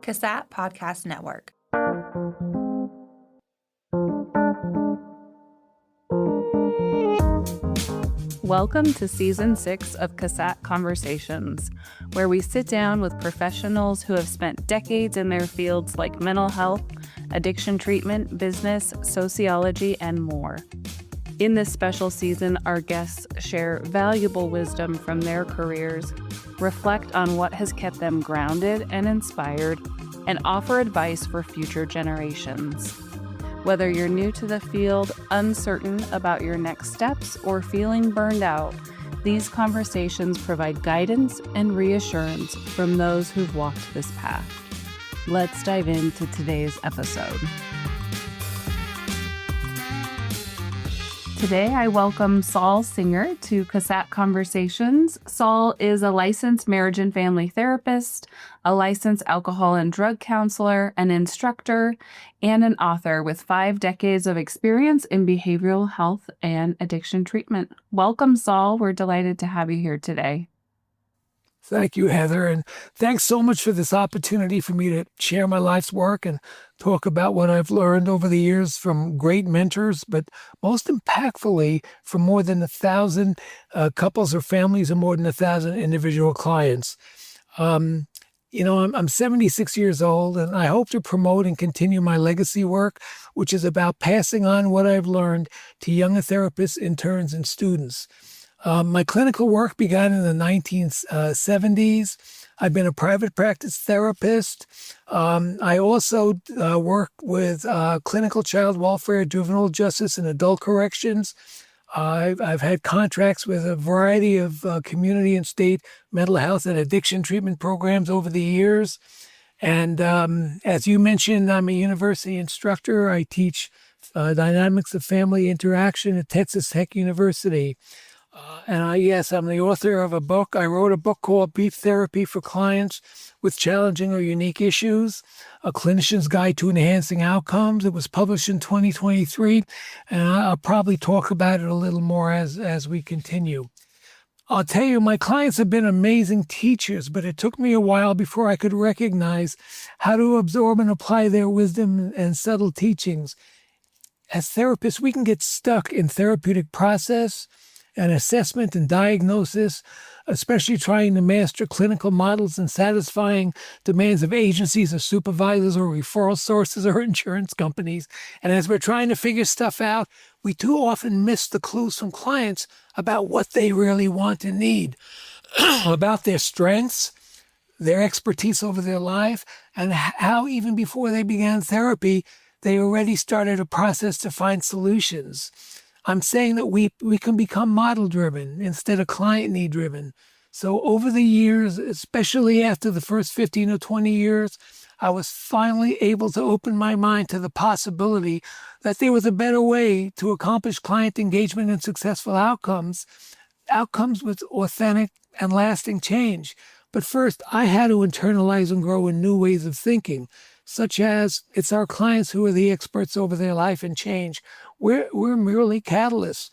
Casat Podcast Network. Welcome to Season 6 of Casat Conversations, where we sit down with professionals who have spent decades in their fields like mental health, addiction treatment, business, sociology, and more. In this special season, our guests share valuable wisdom from their careers, reflect on what has kept them grounded and inspired, and offer advice for future generations. Whether you're new to the field, uncertain about your next steps, or feeling burned out, these conversations provide guidance and reassurance from those who've walked this path. Let's dive into today's episode. Today, I welcome Saul Singer to Casat Conversations. Saul is a licensed marriage and family therapist, a licensed alcohol and drug counselor, an instructor, and an author with 5 decades of experience in behavioral health and addiction treatment. Welcome, Saul. We're delighted to have you here today. Thank you, Heather, and thanks so much for this opportunity for me to share my life's work and talk about what I've learned over the years from great mentors, but most impactfully from more than 1,000 couples or families and more than 1,000 individual clients. I'm 76 years old, and I hope to promote and continue my legacy work, which is about passing on what I've learned to younger therapists, interns, and students. My clinical work began in the 1970s. I've been a private practice therapist. I also work with clinical child welfare, juvenile justice, and adult corrections. I've had contracts with a variety of community and state mental health and addiction treatment programs over the years. And as you mentioned, I'm a university instructor. I teach dynamics of family interaction at Texas Tech University. I'm the author of a book. I wrote a book called Brief Therapy for Clients with Challenging or Unique Issues, A Clinician's Guide to Enhancing Outcomes. It was published in 2023, and I'll probably talk about it a little more as we continue. I'll tell you, my clients have been amazing teachers, but it took me a while before I could recognize how to absorb and apply their wisdom and subtle teachings. As therapists, we can get stuck in therapeutic process and assessment and diagnosis, especially trying to master clinical models and satisfying demands of agencies or supervisors or referral sources or insurance companies. And as we're trying to figure stuff out, we too often miss the clues from clients about what they really want and need, about their strengths, their expertise over their life, and how even before they began therapy, they already started a process to find solutions. I'm saying that we can become model-driven instead of client need-driven. So over the years, especially after the first 15 or 20 years, I was finally able to open my mind to the possibility that there was a better way to accomplish client engagement and successful outcomes with authentic and lasting change. But first, I had to internalize and grow in new ways of thinking, such as it's our clients who are the experts over their life and change. We're merely catalysts.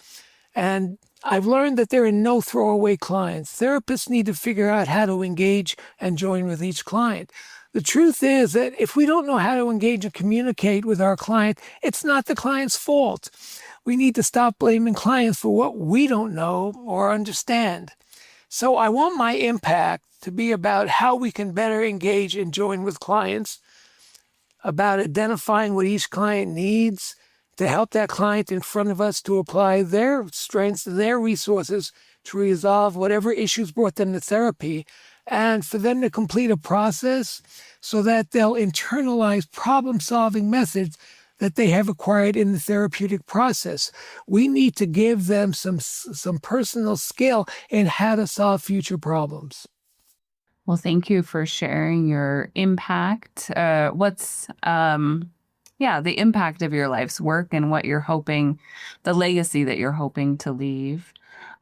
And I've learned that there are no throwaway clients. Therapists need to figure out how to engage and join with each client. The truth is that if we don't know how to engage and communicate with our client, it's not the client's fault. We need to stop blaming clients for what we don't know or understand. So I want my impact to be about how we can better engage and join with clients, about identifying what each client needs to help that client in front of us to apply their strengths, their resources to resolve whatever issues brought them to therapy, and for them to complete a process so that they'll internalize problem-solving methods that they have acquired in the therapeutic process. We need to give them some personal skill in how to solve future problems. Well, thank you for sharing your impact. What's the impact of your life's work and what you're hoping, the legacy that you're hoping to leave.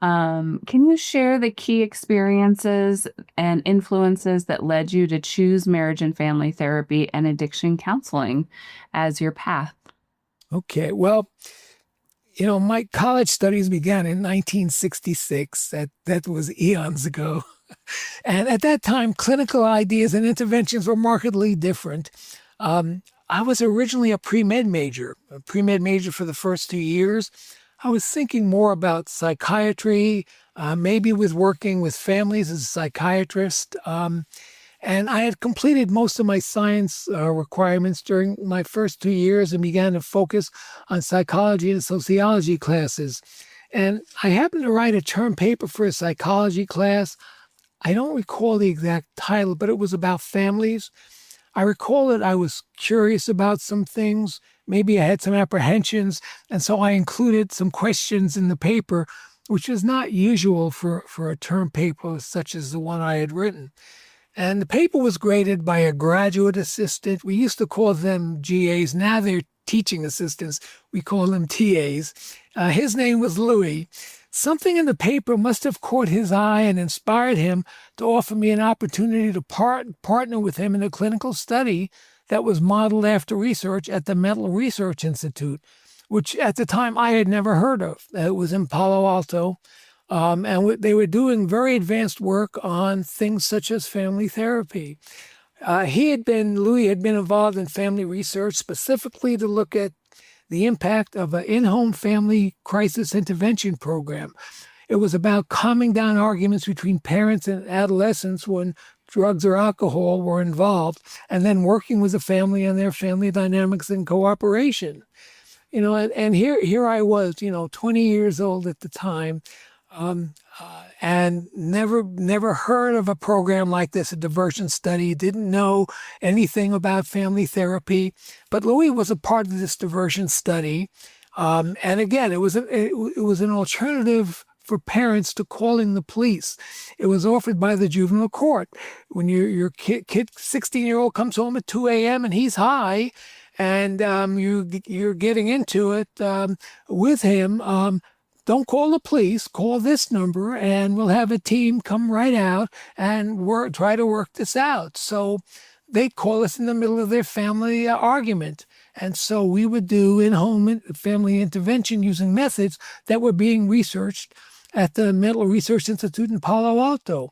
Can you share the key experiences and influences that led you to choose marriage and family therapy and addiction counseling as your path? Okay, well, my college studies began in 1966. That was eons ago. And at that time, clinical ideas and interventions were markedly different. I was originally a pre-med major for the first 2 years. I was thinking more about psychiatry, maybe with working with families as a psychiatrist. And I had completed most of my science requirements during my first 2 years and began to focus on psychology and sociology classes. And I happened to write a term paper for a psychology class. I don't recall the exact title, but it was about families. I recall that I was curious about some things. Maybe I had some apprehensions. And so I included some questions in the paper, which is not usual for a term paper such as the one I had written. And the paper was graded by a graduate assistant. We used to call them GAs. Now they're teaching assistants. We call them TAs. His name was Louis. Something in the paper must have caught his eye and inspired him to offer me an opportunity to partner with him in a clinical study that was modeled after research at the Mental Research Institute, which at the time I had never heard of. It was in Palo Alto. And they were doing very advanced work on things such as family therapy. Louis had been involved in family research specifically to look at the impact of an in-home family crisis intervention program. It was about calming down arguments between parents and adolescents when drugs or alcohol were involved, and then working with the family and their family dynamics and cooperation. And here I was, 20 years old at the time, and never heard of a program like this, a diversion study, didn't know anything about family therapy. But Louis was a part of this diversion study. And again, it was an alternative for parents to calling the police. It was offered by the juvenile court. When your kid 16-year-old comes home at 2 a.m. and he's high, and you're getting into it with him, don't call the police, call this number, and we'll have a team come right out and try to work this out. So they call us in the middle of their family argument. And so we would do in-home family intervention using methods that were being researched at the Mental Research Institute in Palo Alto.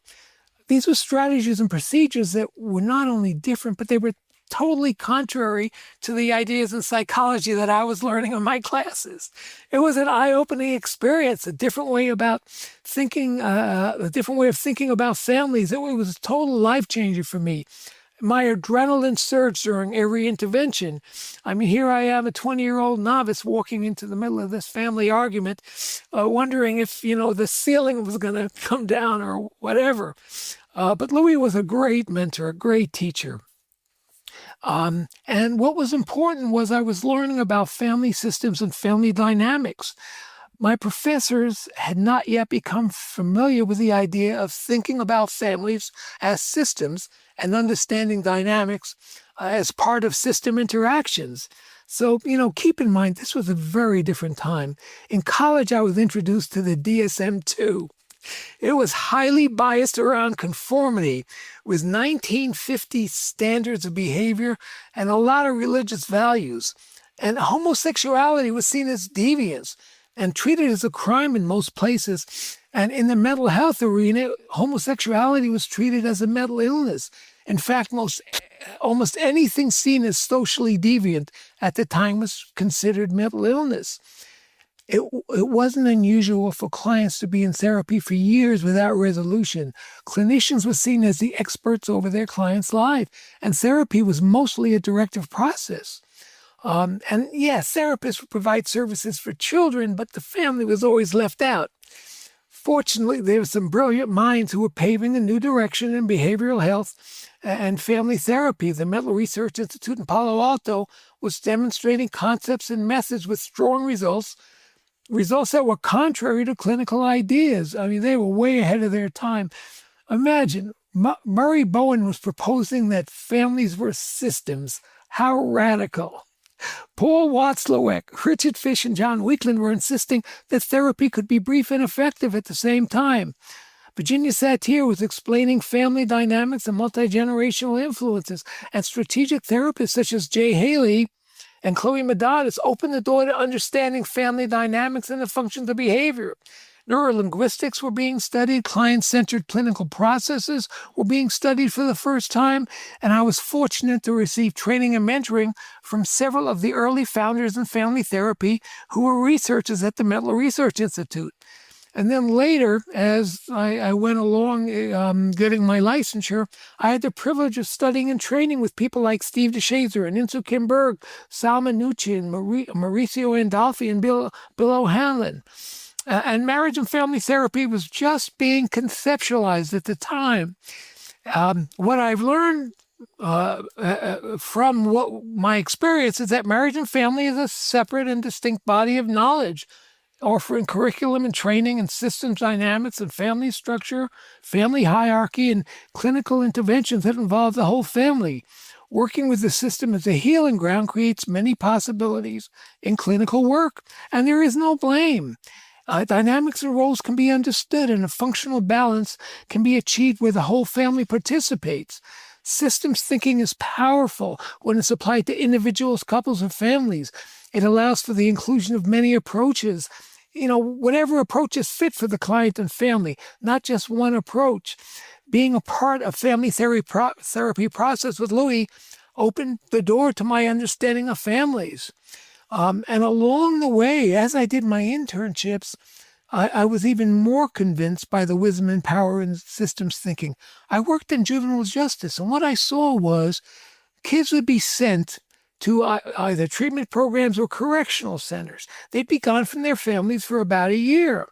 These were strategies and procedures that were not only different, but they were totally contrary to the ideas in psychology that I was learning in my classes. It was an eye-opening experience, a different way of thinking about families. It was a total life changer for me. My adrenaline surged during every intervention. I mean, here I am, a 20-year-old novice walking into the middle of this family argument, wondering if, the ceiling was going to come down or whatever. But Louis was a great mentor, a great teacher. And what was important was I was learning about family systems and family dynamics. My professors had not yet become familiar with the idea of thinking about families as systems and understanding dynamics as part of system interactions. So, keep in mind, this was a very different time. In college, I was introduced to the DSM-2. It was highly biased around conformity with 1950 standards of behavior and a lot of religious values. And homosexuality was seen as deviance and treated as a crime in most places. And in the mental health arena, homosexuality was treated as a mental illness. In fact, almost anything seen as socially deviant at the time was considered mental illness. It wasn't unusual for clients to be in therapy for years without resolution. Clinicians were seen as the experts over their client's life, and therapy was mostly a directive process. And yes, therapists would provide services for children, but the family was always left out. Fortunately, there were some brilliant minds who were paving a new direction in behavioral health and family therapy. The Mental Research Institute in Palo Alto was demonstrating concepts and methods with strong results that were contrary to clinical ideas. I mean, they were way ahead of their time. Imagine, Murray Bowen was proposing that families were systems. How radical. Paul Watzlawick, Richard Fish, and John Weakland were insisting that therapy could be brief and effective at the same time. Virginia Satir was explaining family dynamics and multi-generational influences, and strategic therapists such as Jay Haley and Chloe Medadas opened the door to understanding family dynamics and the functions of behavior. Neurolinguistics were being studied. Client-centered clinical processes were being studied for the first time. And I was fortunate to receive training and mentoring from several of the early founders in family therapy who were researchers at the Mental Research Institute. And then later, as I went along getting my licensure, I had the privilege of studying and training with people like Steve DeShazer and Insoo Kim Berg, Salman Nucci, Mauricio Andolfi, and Bill O'Hanlon. And marriage and family therapy was just being conceptualized at the time. What I've learned from my experience is that marriage and family is a separate and distinct body of knowledge, offering curriculum and training and systems dynamics and family structure, family hierarchy, and clinical interventions that involve the whole family. Working with the system as a healing ground creates many possibilities in clinical work, and there is no blame. Dynamics and roles can be understood, and a functional balance can be achieved where the whole family participates. Systems thinking is powerful when it's applied to individuals, couples, and families. It allows for the inclusion of many approaches, whatever approach is fit for the client and family, not just one approach. Being a part of family therapy process with Louie opened the door to my understanding of families. And along the way, as I did my internships, I was even more convinced by the wisdom and power in systems thinking. I worked in juvenile justice, and what I saw was kids would be sent to either treatment programs or correctional centers. They'd be gone from their families for about a year.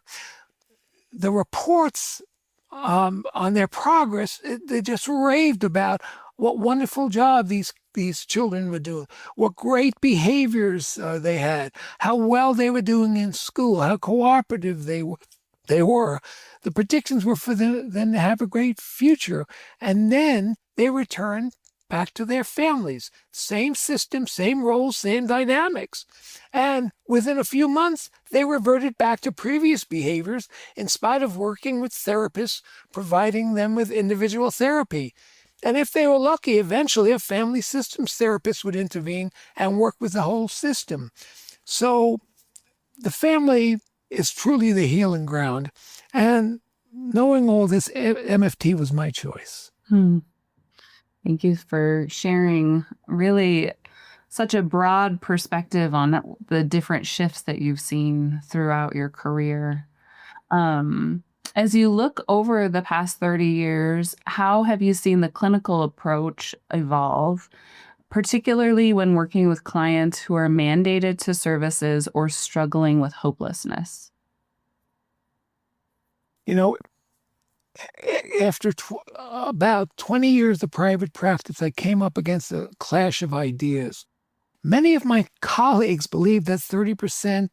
The reports on their progress, they just raved about what wonderful job these children were doing, what great behaviors they had, how well they were doing in school, how cooperative they were. The predictions were for them to have a great future. And then they returned back to their families. Same system, same roles, same dynamics. And within a few months, they reverted back to previous behaviors in spite of working with therapists, providing them with individual therapy. And if they were lucky, eventually a family systems therapist would intervene and work with the whole system. So the family is truly the healing ground. And knowing all this, MFT was my choice. Thank you for sharing really such a broad perspective on the different shifts that you've seen throughout your career. As you look over the past 30 years, how have you seen the clinical approach evolve, particularly when working with clients who are mandated to services or struggling with hopelessness? After about 20 years of private practice, I came up against a clash of ideas. Many of my colleagues believed that 30%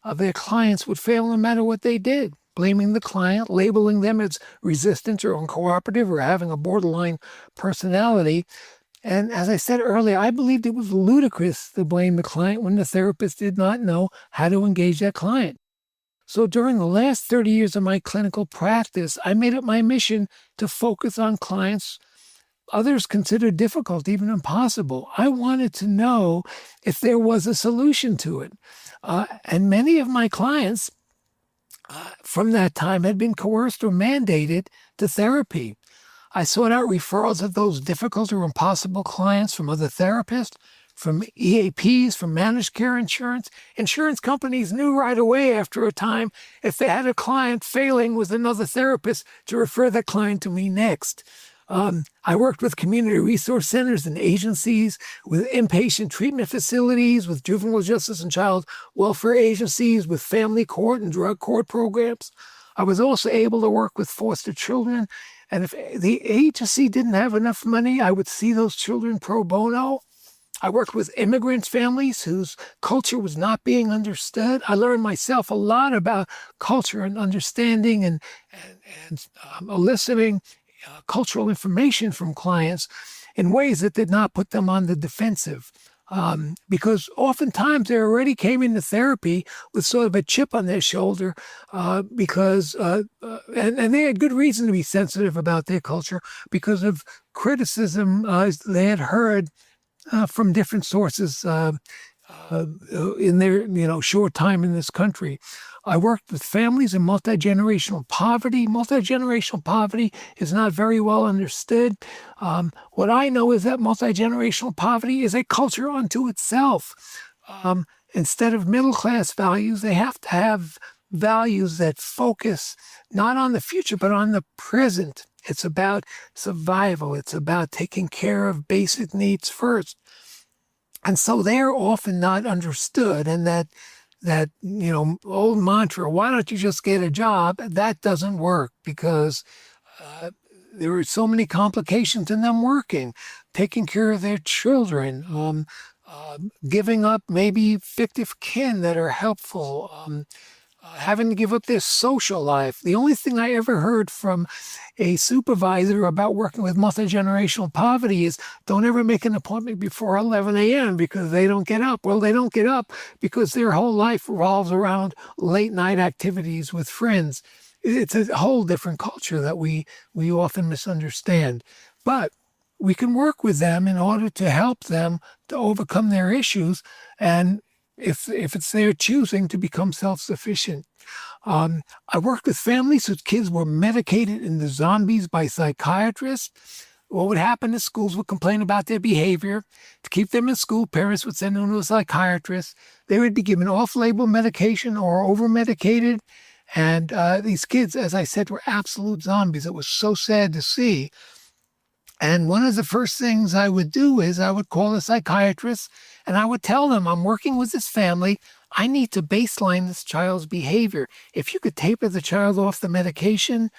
of their clients would fail no matter what they did, blaming the client, labeling them as resistant or uncooperative or having a borderline personality. And as I said earlier, I believed it was ludicrous to blame the client when the therapist did not know how to engage that client. So during the last 30 years of my clinical practice, I made it my mission to focus on clients others considered difficult, even impossible. I wanted to know if there was a solution to it. And many of my clients from that time had been coerced or mandated to therapy. I sought out referrals of those difficult or impossible clients from other therapists, from EAPs, from managed care insurance. Insurance companies knew right away after a time if they had a client failing with another therapist to refer that client to me next. I worked with community resource centers and agencies, with inpatient treatment facilities, with juvenile justice and child welfare agencies, with family court and drug court programs. I was also able to work with foster children. And if the agency didn't have enough money, I would see those children pro bono. I worked with immigrant families whose culture was not being understood. I learned myself a lot about culture and understanding and eliciting cultural information from clients in ways that did not put them on the defensive. Because oftentimes they already came into therapy with sort of a chip on their shoulder and they had good reason to be sensitive about their culture because of criticism they had heard from different sources in their short time in this country. I worked with families in multi-generational poverty. Multi-generational poverty is not very well understood. What I know is that multi-generational poverty is a culture unto itself. Instead of middle-class values, they have to have values that focus not on the future, but on the present. It's about survival. It's about taking care of basic needs first. And so they're often not understood. And that old mantra, why don't you just get a job? That doesn't work because there are so many complications in them working, taking care of their children, giving up maybe fictive kin that are helpful, having to give up their social life. The only thing I ever heard from a supervisor about working with multi-generational poverty is don't ever make an appointment before 11 a.m. because they don't get up. Well, they don't get up because their whole life revolves around late night activities with friends. It's a whole different culture that we often misunderstand. But we can work with them in order to help them to overcome their issues, and if it's their choosing to become self-sufficient. I worked with families whose kids were medicated into zombies by psychiatrists. What would happen is schools would complain about their behavior. To keep them in school, parents would send them to a psychiatrist. They would be given off-label medication or over-medicated. And these kids, as I said, were absolute zombies. It was so sad to see. And one of the first things I would do is I would call a psychiatrist and I would tell them, I'm working with this family. I need to baseline this child's behavior. If you could taper the child off the medication,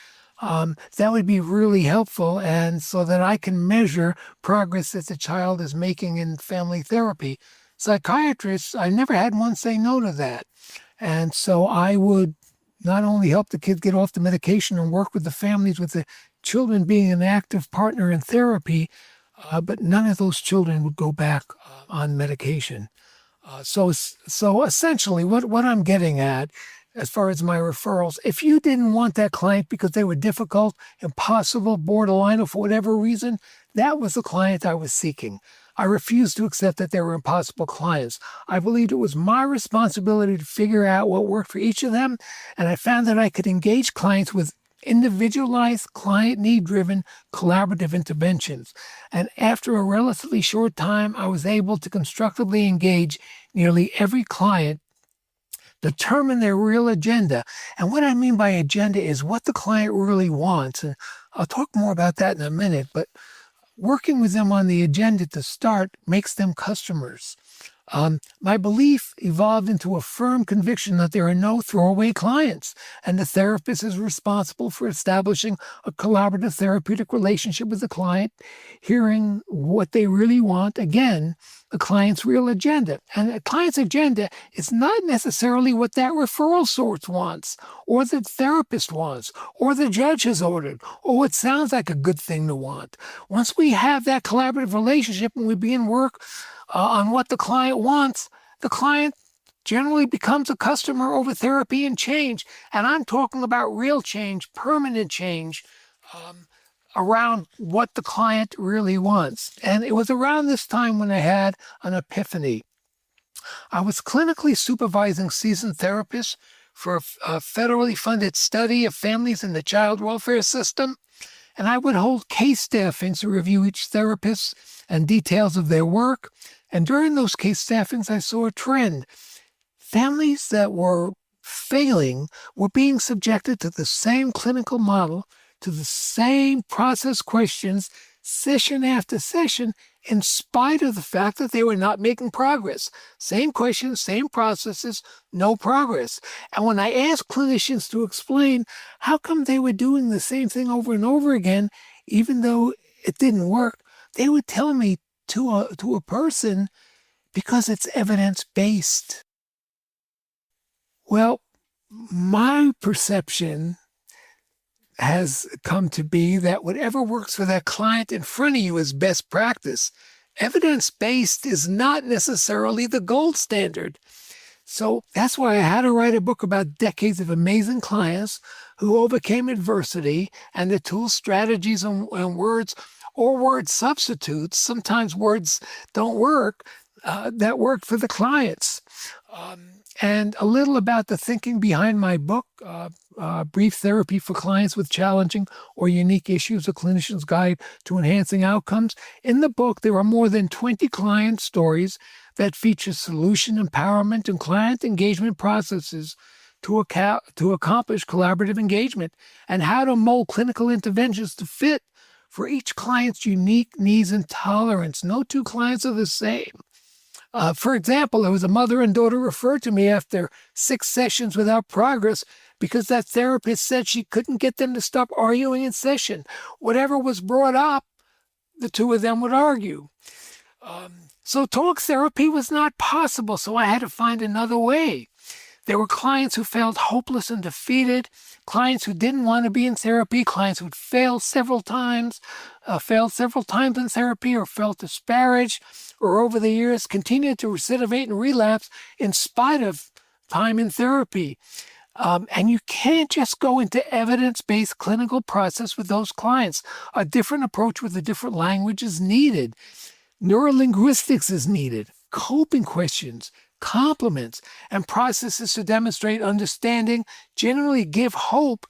that would be really helpful. And so that I can measure progress that the child is making in family therapy. Psychiatrists, I never had one say no to that. And so I would not only help the kids get off the medication and work with the families with the children being an active partner in therapy, but none of those children would go back on medication. So essentially what I'm getting at as far as my referrals, if you didn't want that client because they were difficult, impossible, borderline, or for whatever reason, that was the client I was seeking. I refused to accept that they were impossible clients. I believed it was my responsibility to figure out what worked for each of them, and I found that I could engage clients with individualized, client need-driven, collaborative interventions. And after a relatively short time, I was able to constructively engage nearly every client, determine their real agenda. And what I mean by agenda is what the client really wants. And I'll talk more about that in a minute, but working with them on the agenda to start makes them customers. My belief evolved into a firm conviction that there are no throwaway clients, and the therapist is responsible for establishing a collaborative therapeutic relationship with the client, hearing what they really want, again, the client's real agenda. And the client's agenda is not necessarily what that referral source wants, or the therapist wants, or the judge has ordered, or what sounds like a good thing to want. Once we have that collaborative relationship and we begin work on what the client wants, the client generally becomes a customer over therapy and change. And I'm talking about real change, permanent change, around what the client really wants. And it was around this time when I had an epiphany. I was clinically supervising seasoned therapists for a federally funded study of families in the child welfare system. And I would hold case staffings to review each therapist and details of their work. And during those case staffings, I saw a trend. Families that were failing were being subjected to the same clinical model, to the same process questions, session after session, in spite of the fact that they were not making progress. Same questions, same processes, no progress. And when I asked clinicians to explain how come they were doing the same thing over and over again, even though it didn't work, they would tell me to a person, because it's evidence-based. Well, my perception has come to be that whatever works for that client in front of you is best practice. Evidence-based is not necessarily the gold standard. So that's why I had to write a book about decades of amazing clients who overcame adversity, and the tools, strategies, and words or word substitutes. Sometimes words don't work. that worked for the clients. And a little about the thinking behind my book, Brief Therapy for Clients with Challenging or Unique Issues, A Clinician's Guide to Enhancing Outcomes. In the book, there are more than 20 client stories that feature solution empowerment and client engagement processes to accomplish collaborative engagement and how to mold clinical interventions to fit for each client's unique needs and tolerance. No two clients are the same. For example, there was a mother and daughter referred to me after 6 sessions without progress because that therapist said she couldn't get them to stop arguing in session. Whatever was brought up, the two of them would argue. So talk therapy was not possible, so I had to find another way. There were clients who felt hopeless and defeated, clients who didn't want to be in therapy, clients who'd failed several times in therapy or felt disparaged, or over the years continued to recidivate and relapse in spite of time in therapy. And you can't just go into evidence-based clinical process with those clients. A different approach with a different language is needed. Neurolinguistics is needed. Coping questions, compliments, and processes to demonstrate understanding generally give hope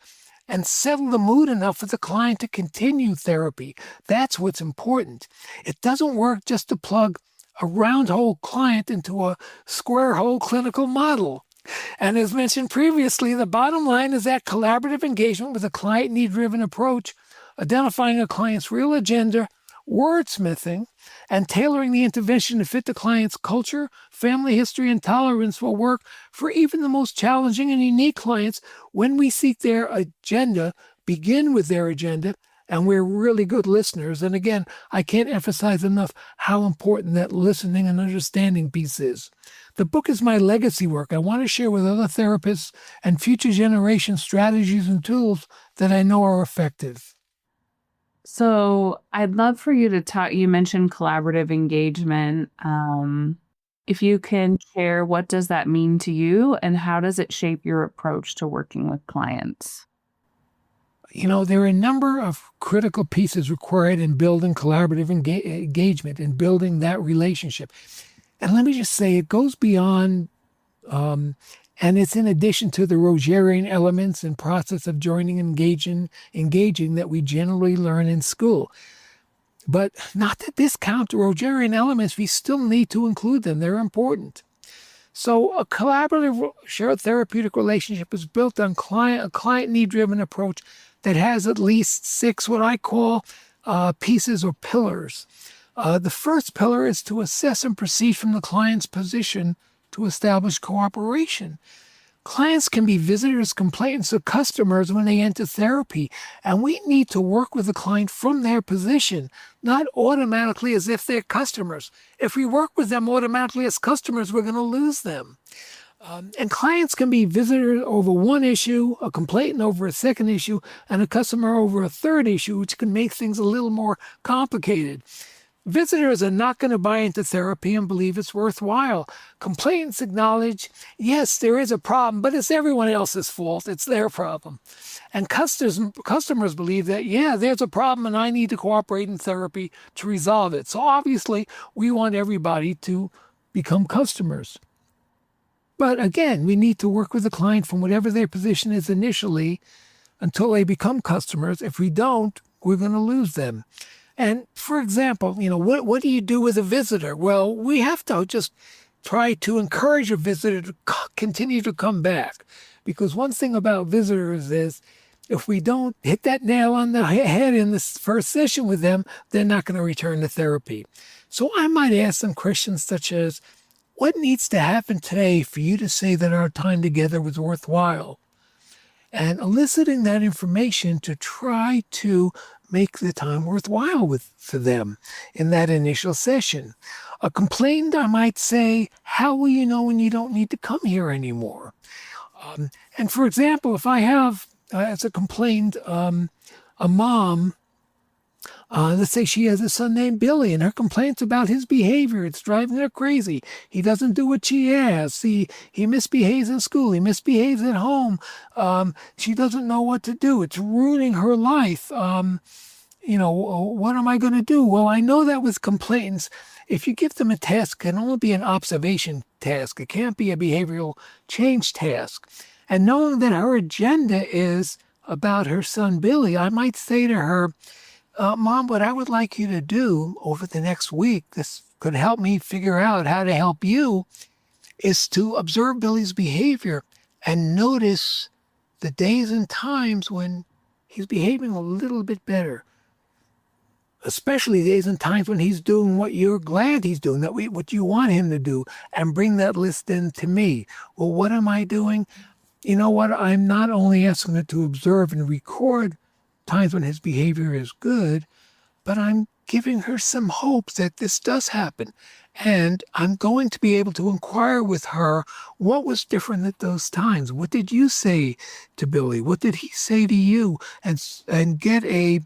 and settle the mood enough for the client to continue therapy. That's what's important. It doesn't work just to plug a round hole client into a square hole clinical model. And as mentioned previously, the bottom line is that collaborative engagement with a client need-driven approach, identifying a client's real agenda, wordsmithing, and tailoring the intervention to fit the client's culture, family history, and tolerance will work for even the most challenging and unique clients when we seek their agenda, begin with their agenda, and we're really good listeners. And again, I can't emphasize enough how important that listening and understanding piece is. The book is my legacy work. I want to share with other therapists and future generations strategies and tools that I know are effective. So I'd love for you to talk, you mentioned collaborative engagement. If you can share, what does that mean to you and how does it shape your approach to working with clients? There are a number of critical pieces required in building collaborative engagement and building that relationship. And let me just say, it goes beyond, and it's in addition to the Rogerian elements and process of joining and engaging that we generally learn in school. But not to discount the Rogerian elements, we still need to include them. They're important. So a collaborative shared therapeutic relationship is built on a client need-driven approach that has at least 6 what I call pieces or pillars. The first pillar is to assess and proceed from the client's position to establish cooperation. Clients can be visitors, complainants, or customers when they enter therapy, and we need to work with the client from their position, not automatically as if they're customers. If we work with them automatically as customers, we're going to lose them. And clients can be visitors over one issue, a complainant over a second issue, and a customer over a third issue, which can make things a little more complicated. Visitors are not going to buy into therapy and believe it's worthwhile. Complainants acknowledge, yes, there is a problem, but it's everyone else's fault. It's their problem. And customers believe that, yeah, there's a problem and I need to cooperate in therapy to resolve it. So obviously, we want everybody to become customers. But again, we need to work with the client from whatever their position is initially until they become customers. If we don't, we're going to lose them. And for example, what do you do with a visitor? Well, we have to just try to encourage a visitor to continue to come back. Because one thing about visitors is if we don't hit that nail on the head in the first session with them, they're not going to return to therapy. So I might ask them questions such as, what needs to happen today for you to say that our time together was worthwhile? And eliciting that information to try to make the time worthwhile for them in that initial session. A complainant, I might say, how will you know when you don't need to come here anymore? And for example, if I have, as a complainant, a mom, let's say she has a son named Billy, and her complaints about his behavior, it's driving her crazy. He doesn't do what she asks. He misbehaves in school. He misbehaves at home. She doesn't know what to do. It's ruining her life. what am I going to do? Well, I know that with complainants, if you give them a task, it can only be an observation task. It can't be a behavioral change task. And knowing that her agenda is about her son, Billy, I might say to her, Mom, what I would like you to do over the next week, this could help me figure out how to help you, is to observe Billy's behavior and notice the days and times when he's behaving a little bit better. Especially days and times when he's doing what you're glad he's doing, what you want him to do, and bring that list in to me. Well, what am I doing? You know what? I'm not only asking her to observe and record times when his behavior is good, but I'm giving her some hope that this does happen. And I'm going to be able to inquire with her what was different at those times. What did you say to Billy? What did he say to you? And get a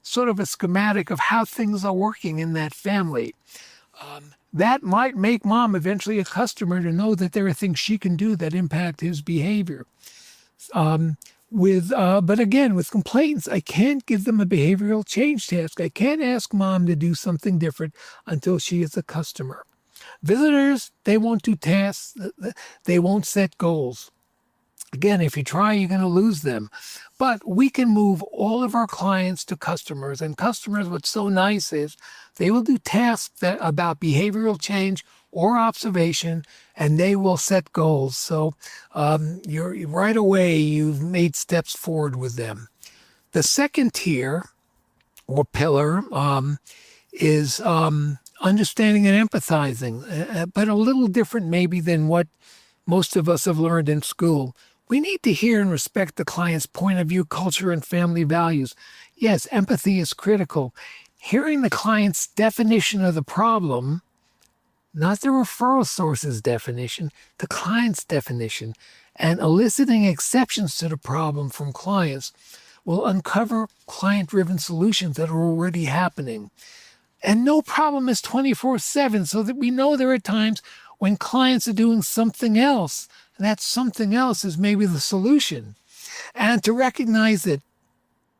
sort of a schematic of how things are working in that family. That might make Mom eventually a customer to know that there are things she can do that impact his behavior. But again, with complainants, I can't give them a behavioral change task. I can't ask Mom to do something different until she is a customer. Visitors, they won't do tasks. They won't set goals. Again, if you try, you're going to lose them. But we can move all of our clients to customers. And customers, what's so nice is they will do tasks about behavioral change or observation, and they will set goals. So you're right away, you've made steps forward with them. The second tier or pillar is understanding and empathizing, but a little different maybe than what most of us have learned in school. We need to hear and respect the client's point of view, culture, and family values. Yes, empathy is critical. Hearing the client's definition of the problem, not the referral source's definition, the client's definition, and eliciting exceptions to the problem from clients will uncover client-driven solutions that are already happening. And no problem is 24/7, so that we know there are times when clients are doing something else, and that something else is maybe the solution. And to recognize that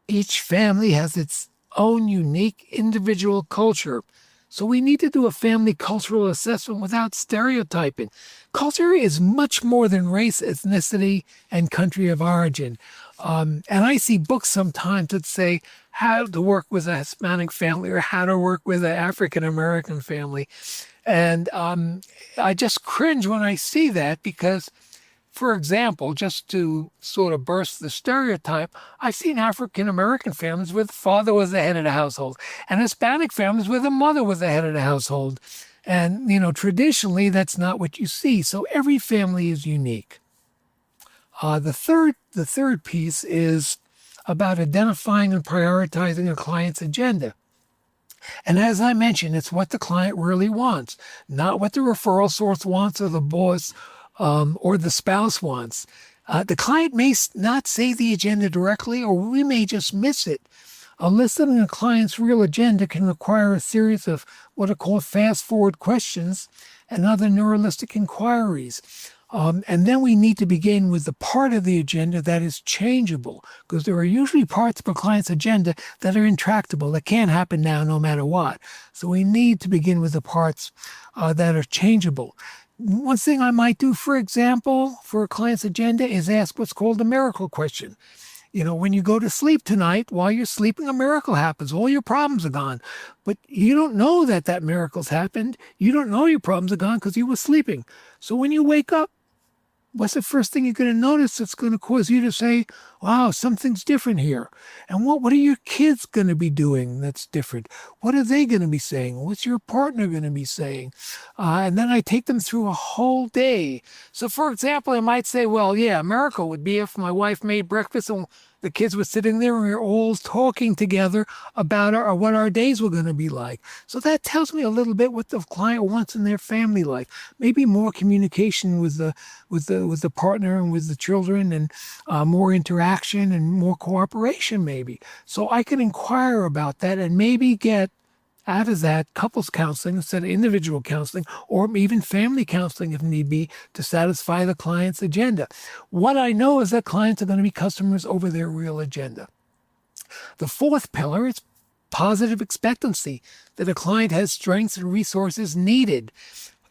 each family has its own unique individual culture. So we need to do a family cultural assessment without stereotyping. Culture is much more than race, ethnicity, and country of origin. And I see books sometimes that say how to work with a Hispanic family or how to work with an African-American family. And I just cringe when I see that because, for example, just to sort of burst the stereotype, I've seen African-American families where the father was the head of the household and Hispanic families where the mother was the head of the household. And, traditionally, that's not what you see. So every family is unique. The third piece is about identifying and prioritizing a client's agenda. And as I mentioned, it's what the client really wants, not what the referral source wants or the boss or the spouse wants. The client may not say the agenda directly, or we may just miss it. Eliciting a client's real agenda can require a series of what are called fast-forward questions and other neuralistic inquiries. And then we need to begin with the part of the agenda that is changeable, because there are usually parts of a client's agenda that are intractable, that can't happen now no matter what. So we need to begin with the parts that are changeable. One thing I might do, for example, for a client's agenda is ask what's called the miracle question. When you go to sleep tonight, while you're sleeping, a miracle happens. All your problems are gone. But you don't know that miracle's happened. You don't know your problems are gone because you were sleeping. So when you wake up, what's the first thing you're going to notice that's going to cause you to say, wow, something's different here? And what are your kids going to be doing that's different? What are they going to be saying? What's your partner going to be saying? And then I take them through a whole day. So, for example, I might say, well, yeah, a miracle would be if my wife made breakfast and the kids were sitting there and we were all talking together about what our days were going to be like. So that tells me a little bit what the client wants in their family life. Maybe more communication with the partner and with the children, and more interaction and more cooperation maybe. So I can inquire about that and maybe get out of that couples counseling instead of individual counseling, or even family counseling if need be, to satisfy the client's agenda. What I know is that clients are going to be customers over their real agenda. The fourth pillar is positive expectancy, that a client has strengths and resources needed.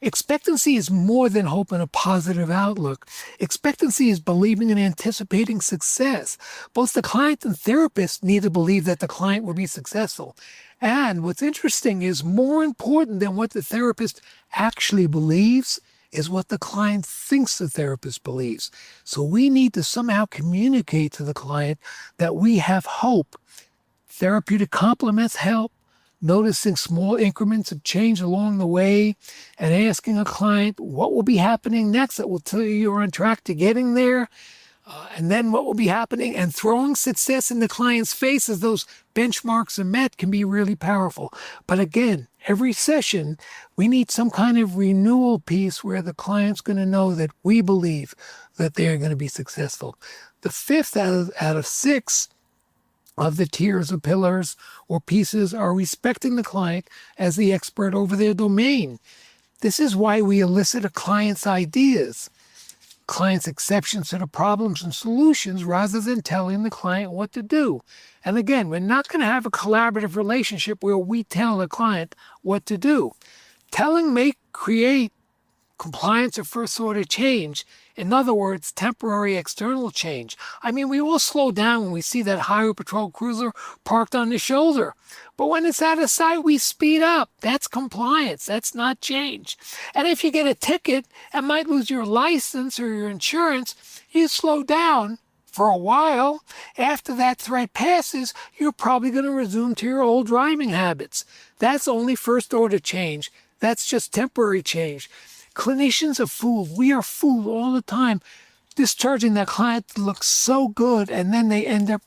Expectancy is more than hope and a positive outlook. Expectancy is believing and anticipating success. Both the client and therapist need to believe that the client will be successful. And what's interesting is more important than what the therapist actually believes is what the client thinks the therapist believes. So we need to somehow communicate to the client that we have hope. Therapeutic compliments help. Noticing small increments of change along the way and asking a client what will be happening next that will tell you you're on track to getting there, and then what will be happening, and throwing success in the client's face as those benchmarks are met can be really powerful. But again, every session, we need some kind of renewal piece where the client's going to know that we believe that they're going to be successful. The fifth out of six of the tiers of pillars or pieces are respecting the client as the expert over their domain. This is why we elicit a client's ideas, client's exceptions to the problems and solutions, rather than telling the client what to do. And again, we're not going to have a collaborative relationship where we tell the client what to do. Telling may create compliance or first order change. In other words, temporary external change. I mean, we all slow down when we see that highway patrol cruiser parked on the shoulder. But when it's out of sight, we speed up. That's compliance. That's not change. And if you get a ticket and might lose your license or your insurance, you slow down for a while. After that threat passes, you're probably going to resume to your old driving habits. That's only first order change. That's just temporary change. Clinicians are fooled. We are fooled all the time, discharging that client that looks so good, and then they end up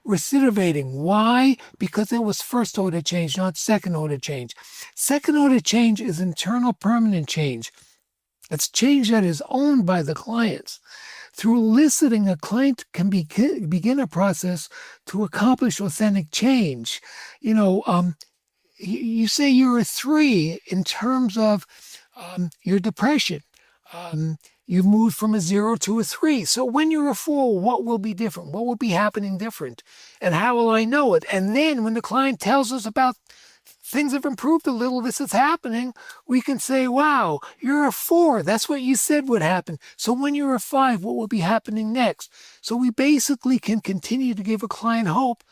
recidivating. Why? Because it was first order change, not second order change. Second order change is internal permanent change. It's change that is owned by the clients. Through eliciting, a client can begin a process to accomplish authentic change. You say you're a 3 in terms of your depression. You've moved from a 0 to a 3. So when you're a 4, what will be different? What will be happening different? And how will I know it? And then when the client tells us about things have improved a little, this is happening, we can say, wow, you're a 4. That's what you said would happen. So when you're a 5, what will be happening next? So we basically can continue to give a client hope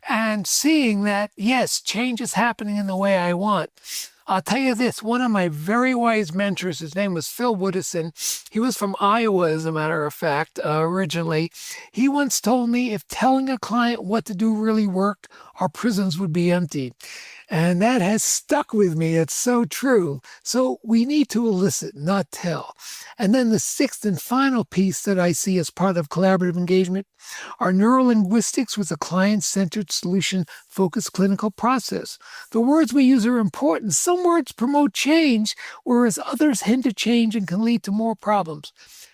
and seeing that, yes, change is happening in the way I want. I'll tell you this, one of my very wise mentors, his name was Phil Woodison. He was from Iowa, as a matter of fact, originally. He once told me if telling a client what to do really worked, our prisons would be empty. And that has stuck with me. It's so true. So we need to elicit, not tell. And then the sixth and final piece that I see as part of collaborative engagement are neurolinguistics with a client-centered, solution-focused clinical process. The words we use are important. Some words promote change, whereas others hinder change and can lead to more problems.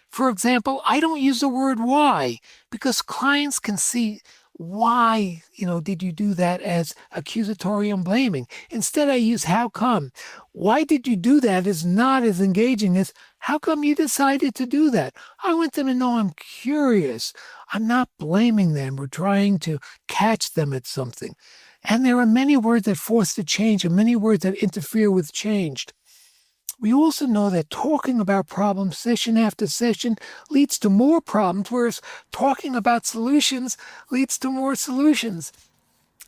For example, I don't use the word why because clients can see why, did you do that as accusatory and blaming. Instead, I use how come. Why did you do that is not as engaging as how come you decided to do that. I want them to know I'm curious. I'm not blaming them or trying to catch them at something. And there are many words that force the change and many words that interfere with change. We also know that talking about problems session after session leads to more problems, whereas talking about solutions leads to more solutions.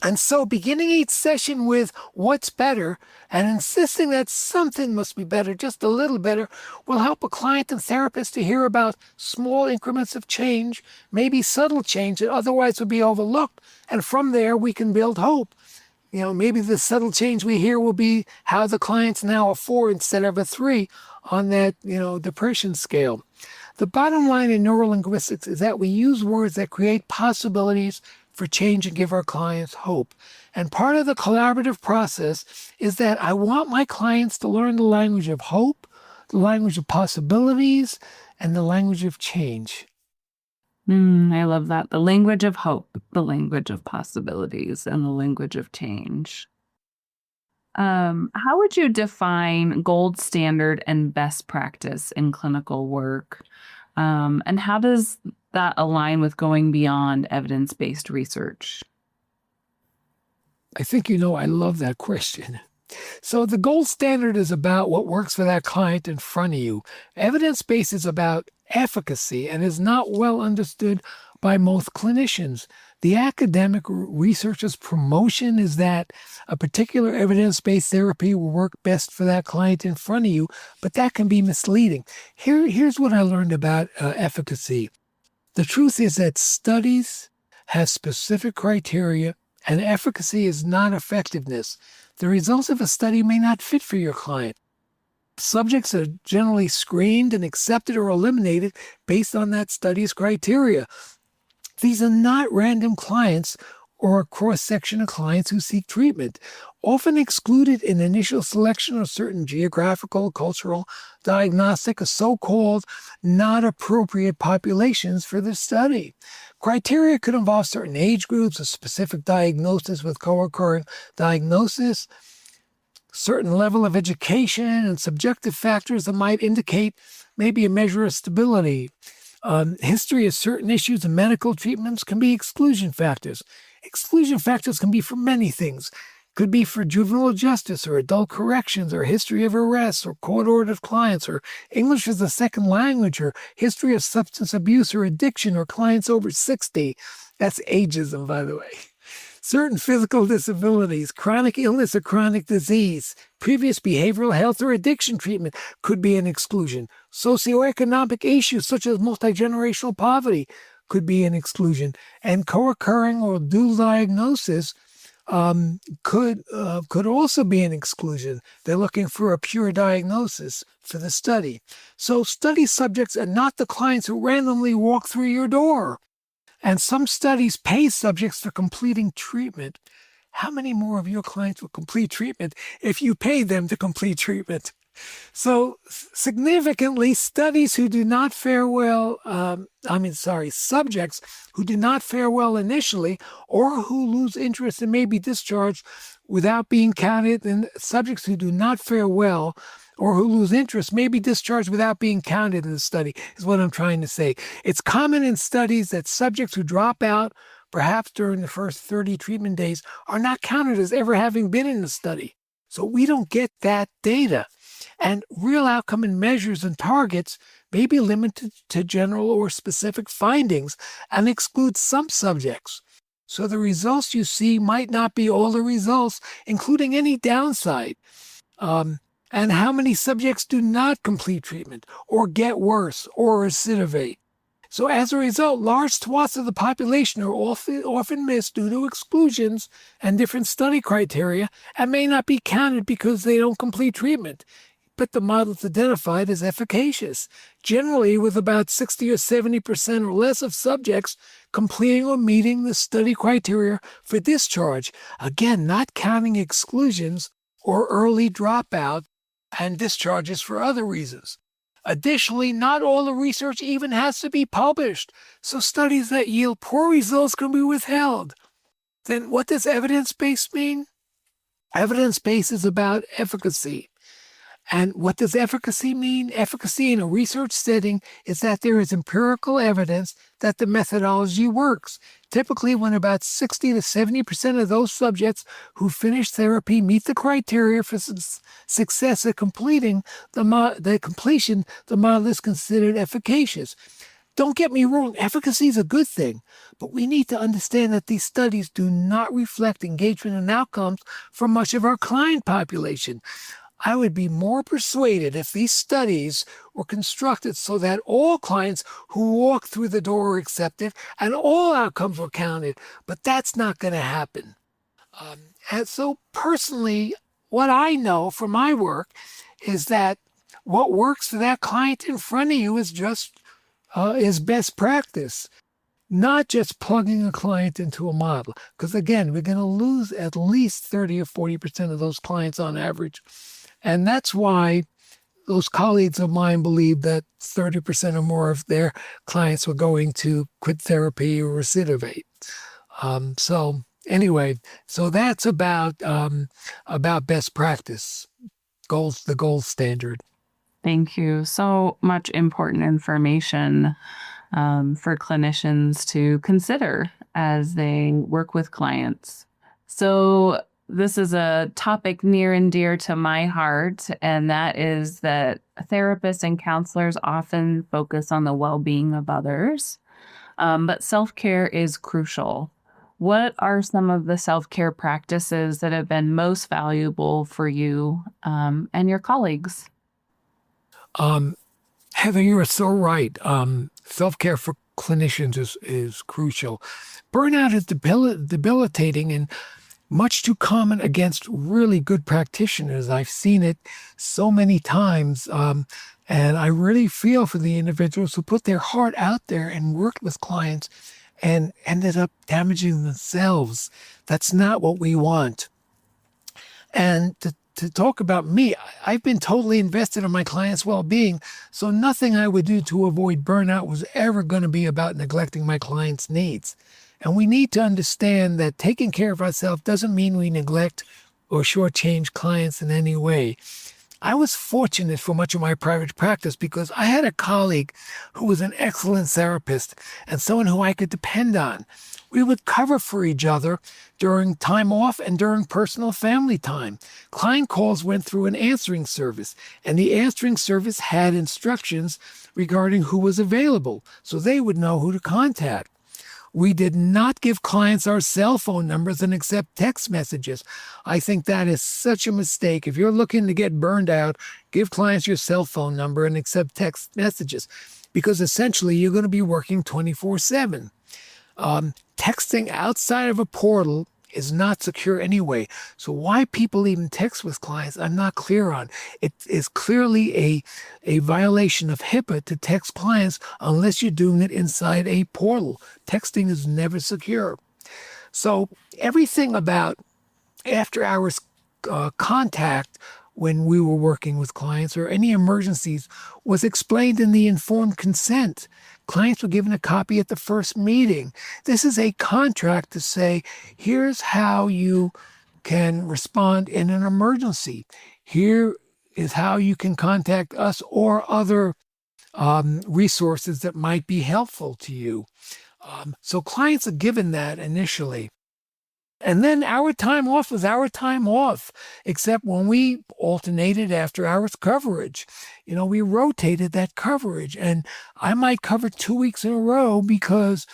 And so beginning each session with what's better and insisting that something must be better, just a little better, will help a client and therapist to hear about small increments of change, maybe subtle change that otherwise would be overlooked. And from there, we can build hope. Maybe the subtle change we hear will be how the client's now a 4 instead of a 3 on that, depression scale. The bottom line in neurolinguistics is that we use words that create possibilities for change and give our clients hope. And part of the collaborative process is that I want my clients to learn the language of hope, the language of possibilities, and the language of change. I love that. The language of hope, the language of possibilities, and the language of change. How would you define gold standard and best practice in clinical work? And how does that align with going beyond evidence-based research? I think you know I love that question. So the gold standard is about what works for that client in front of you. Evidence-based is about efficacy and is not well understood by most clinicians. The academic researcher's promotion is that a particular evidence-based therapy will work best for that client in front of you, but that can be misleading. Here's what I learned about efficacy. The truth is that studies have specific criteria, and efficacy is not effectiveness. The results of a study may not fit for your client. Subjects are generally screened and accepted or eliminated based on that study's criteria. These are not random clients or a cross-section of clients who seek treatment. Often excluded in initial selection are certain geographical, cultural, diagnostic, or so-called not appropriate populations for the study. Criteria could involve certain age groups, a specific diagnosis with co-occurring diagnosis, certain level of education, and subjective factors that might indicate maybe a measure of stability. History of certain issues and medical treatments can be exclusion factors. Exclusion factors can be for many things. Could be for juvenile justice or adult corrections or history of arrests or court-ordered clients or English as a second language or history of substance abuse or addiction or clients over 60. That's ageism, by the way. Certain physical disabilities, chronic illness or chronic disease, previous behavioral health or addiction treatment could be an exclusion. Socioeconomic issues such as multi-generational poverty could be an exclusion. And co-occurring or dual diagnosis could also be an exclusion. They're looking for a pure diagnosis for the study. So study subjects are not the clients who randomly walk through your door. And some studies pay subjects for completing treatment. How many more of your clients will complete treatment if you paid them to complete treatment? So significantly, subjects who do not fare well initially or who lose interest and may be discharged without being counted, and subjects who do not fare well or who lose interest may be discharged without being counted in the study, is what I'm trying to say. It's common in studies that subjects who drop out, perhaps during the first 30 treatment days, are not counted as ever having been in the study. So we don't get that data. And real outcome and measures and targets may be limited to general or specific findings and exclude some subjects. So the results you see might not be all the results, including any downside. And how many subjects do not complete treatment or get worse or recidivate. So as a result, large swaths of the population are often missed due to exclusions and different study criteria and may not be counted because they don't complete treatment. But the model is identified as efficacious, generally with about 60 or 70% or less of subjects completing or meeting the study criteria for discharge. Again, not counting exclusions or early dropout and discharges for other reasons. Additionally, not all the research even has to be published, so studies that yield poor results can be withheld. Then what does evidence-based mean? Evidence-based is about efficacy. And what does efficacy mean? Efficacy in a research setting is that there is empirical evidence that the methodology works. Typically, when about 60 to 70% of those subjects who finish therapy meet the criteria for success at completing the completion, the model is considered efficacious. Don't get me wrong, efficacy is a good thing, but we need to understand that these studies do not reflect engagement and outcomes for much of our client population. I would be more persuaded if these studies were constructed so that all clients who walk through the door were accepted and all outcomes were counted, but that's not going to happen. And so personally, what I know from my work is that what works for that client in front of you is is best practice, not just plugging a client into a model. Because again, we're going to lose at least 30 or 40% of those clients on average. And that's why those colleagues of mine believe that 30% or more of their clients were going to quit therapy or recidivate. So that's about best practice, the gold standard. Thank you. So much important information for clinicians to consider as they work with clients. So this is a topic near and dear to my heart, and that is that therapists and counselors often focus on the well-being of others, but self-care is crucial. What are some of the self-care practices that have been most valuable for you and your colleagues? Um, Heather, you are so right. Self-care for clinicians is crucial. Burnout is debilitating and much too common against really good practitioners. I've seen it so many times. And I really feel for the individuals who put their heart out there and worked with clients and ended up damaging themselves. That's not what we want. And to talk about me, I've been totally invested in my clients' well-being, so nothing I would do to avoid burnout was ever going to be about neglecting my clients' needs. And we need to understand that taking care of ourselves doesn't mean we neglect or shortchange clients in any way. I was fortunate for much of my private practice because I had a colleague who was an excellent therapist and someone who I could depend on. We would cover for each other during time off and during personal family time. Client calls went through an answering service, and the answering service had instructions regarding who was available, so they would know who to contact. We did not give clients our cell phone numbers and accept text messages. I think that is such a mistake. If you're looking to get burned out, give clients your cell phone number and accept text messages, because essentially you're going to be working 24/7. Texting outside of a portal is not secure anyway. So why people even text with clients, I'm not clear on. It is clearly a violation of HIPAA to text clients unless you're doing it inside a portal. Texting is never secure. So everything about after hours contact when we were working with clients or any emergencies was explained in the informed consent. Clients were given a copy at the first meeting. This is a contract to say, here's how you can respond in an emergency. Here is how you can contact us or other resources that might be helpful to you. So clients are given that initially. And then our time off was our time off, except when we alternated after hours coverage. We rotated that coverage, and I might cover 2 weeks in a row because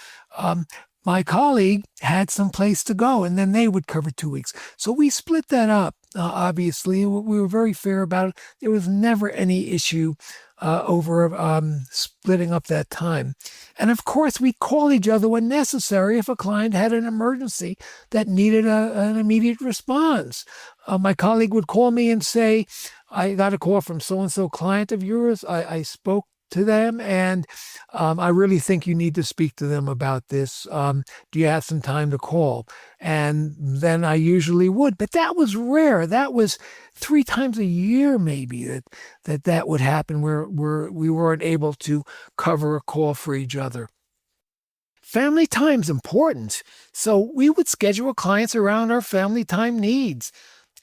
my colleague had some place to go, and then they would cover 2 weeks. So we split that up. Obviously, we were very fair about it. There was never any issue over splitting up that time. And of course, we call each other when necessary if a client had an emergency that needed an immediate response. My colleague would call me and say, I got a call from so-and-so client of yours. I spoke to them, and I really think you need to speak to them about this. Do you have some time to call? And then I usually would, but that was rare. That was 3 times a year, maybe that would happen where we weren't able to cover a call for each other. Family time's important, so we would schedule clients around our family time needs.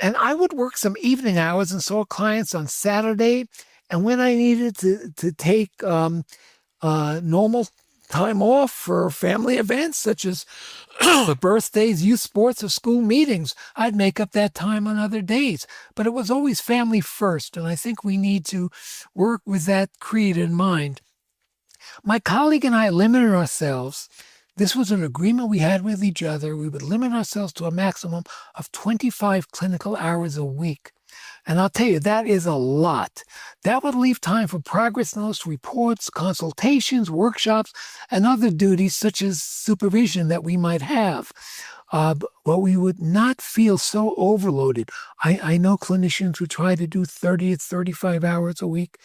And I would work some evening hours and saw clients on Saturday. And when I needed to take normal time off for family events such as birthdays, youth sports, or school meetings, I'd make up that time on other days. But it was always family first, and I think we need to work with that creed in mind. My colleague and I limited ourselves. This was an agreement we had with each other. We would limit ourselves to a maximum of 25 clinical hours a week. And I'll tell you, that is a lot. That would leave time for progress notes, reports, consultations, workshops, and other duties such as supervision that we might have. But we would not feel so overloaded. I know clinicians who try to do 30 to 35 hours a week,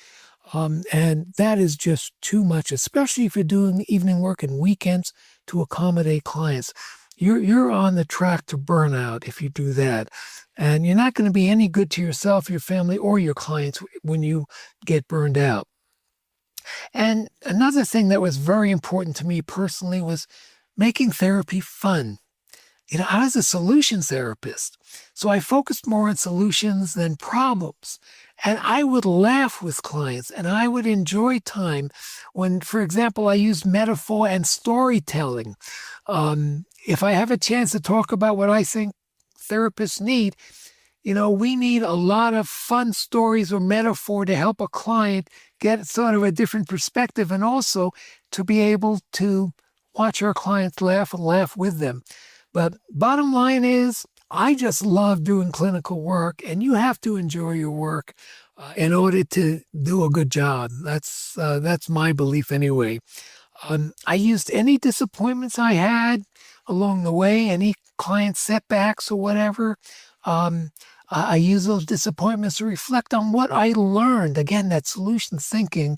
and that is just too much, especially if you're doing evening work and weekends to accommodate clients. You're on the track to burnout if you do that. And you're not going to be any good to yourself, your family, or your clients when you get burned out. And another thing that was very important to me personally was making therapy fun. I was a solutions therapist, so I focused more on solutions than problems. And I would laugh with clients, and I would enjoy time when, for example, I used metaphor and storytelling. If I have a chance to talk about what I think therapists need. We need a lot of fun stories or metaphor to help a client get sort of a different perspective, and also to be able to watch our clients laugh and laugh with them. But bottom line is, I just love doing clinical work, and you have to enjoy your work in order to do a good job. That's my belief anyway. I used any disappointments I had along the way, any client setbacks or whatever. I use those disappointments to reflect on what I learned. Again, that solution thinking.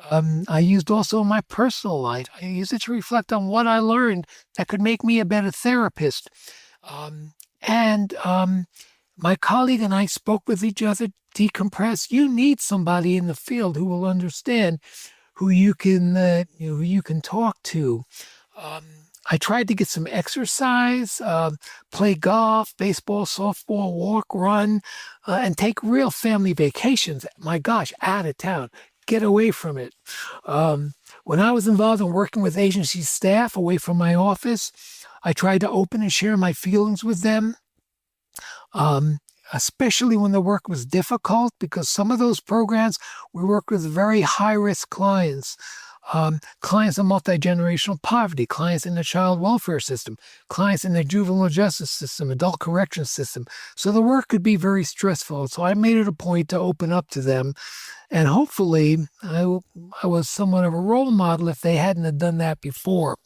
I used also in my personal life. I used it to reflect on what I learned that could make me a better therapist. And my colleague and I spoke with each other, decompressed. You need somebody in the field who will understand, who you can talk to. I tried to get some exercise, play golf, baseball, softball, walk, run, and take real family vacations. My gosh, out of town. Get away from it. When I was involved in working with agency staff away from my office, I tried to open and share my feelings with them, especially when the work was difficult, because some of those programs, we worked with very high-risk clients. Clients in multi-generational poverty, clients in the child welfare system, clients in the juvenile justice system, adult correction system. So the work could be very stressful. So I made it a point to open up to them. And hopefully I was somewhat of a role model if they hadn't have done that before.